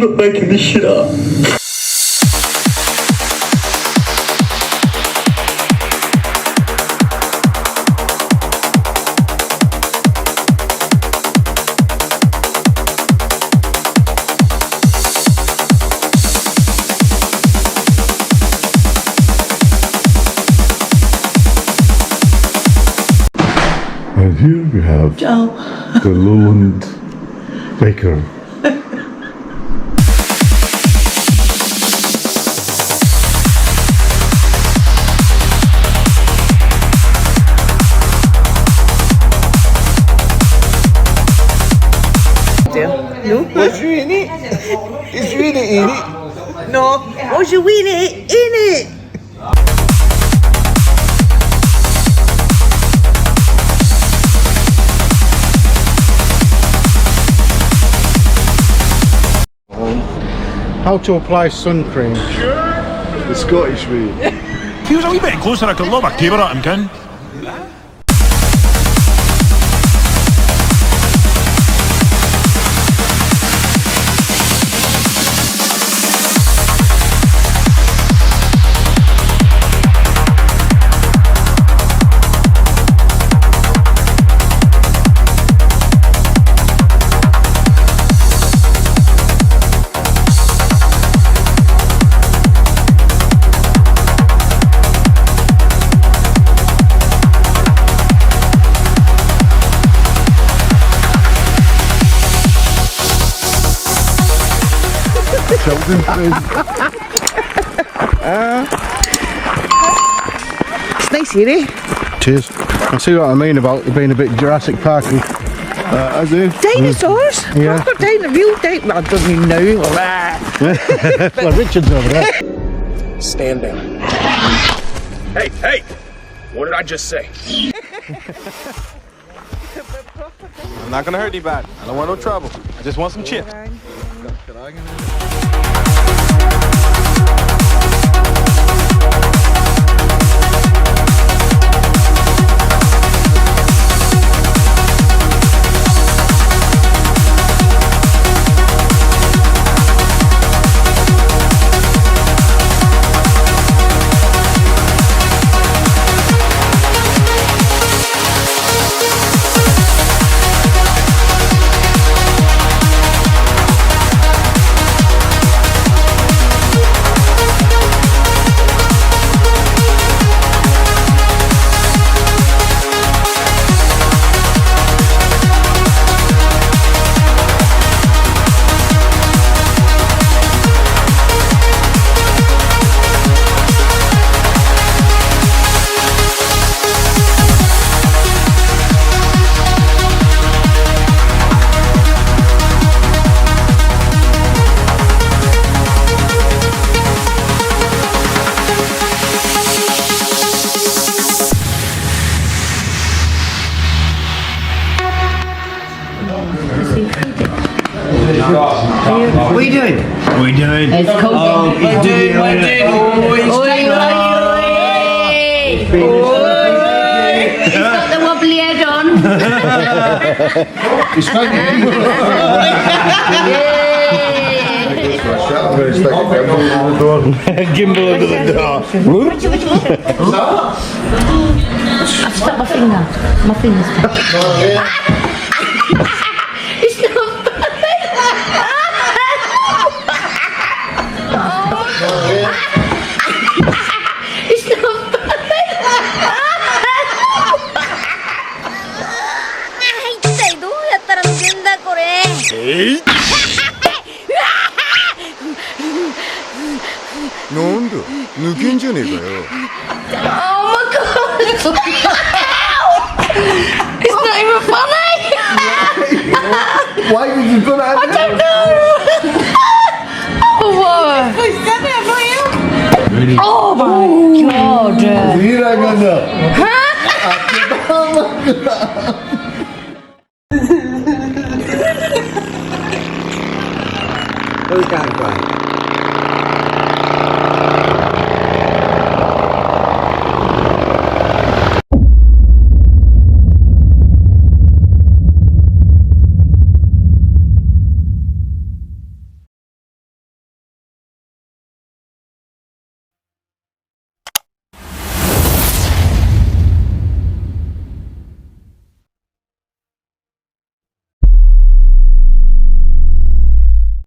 not making this shit up. And here we have the Lowland Baker. No? Was you in it? Is you in it? No. Was you in it? In it? How to apply sun cream. The Scottish way. If he was a wee bit closer, I could lob a caber at him, Ken. Children's food. It's nice here, eh? Cheers. I see what I mean about it being a bit Jurassic Parky. I do. Dinosaurs? Yeah. Crocodile, real dinosaurs. Well, I don't even know. Well, Richard's over there. Stand down. Hey! What did I just say? I'm not gonna hurt anybody. I don't want no trouble. I just want some chips. What are you doing? What are we doing? It's cold. He's doing He's got the wobbly head on. He's spanking. Gimbal under the door. I've stuck my finger. My finger's stuck. It's not It's not 뭔데? 누군 줄 이거요. Oh my god! It's not even funny! Why did you put that? I don't know! Oh, what? Oh my god! 일하겠나? Who's got it,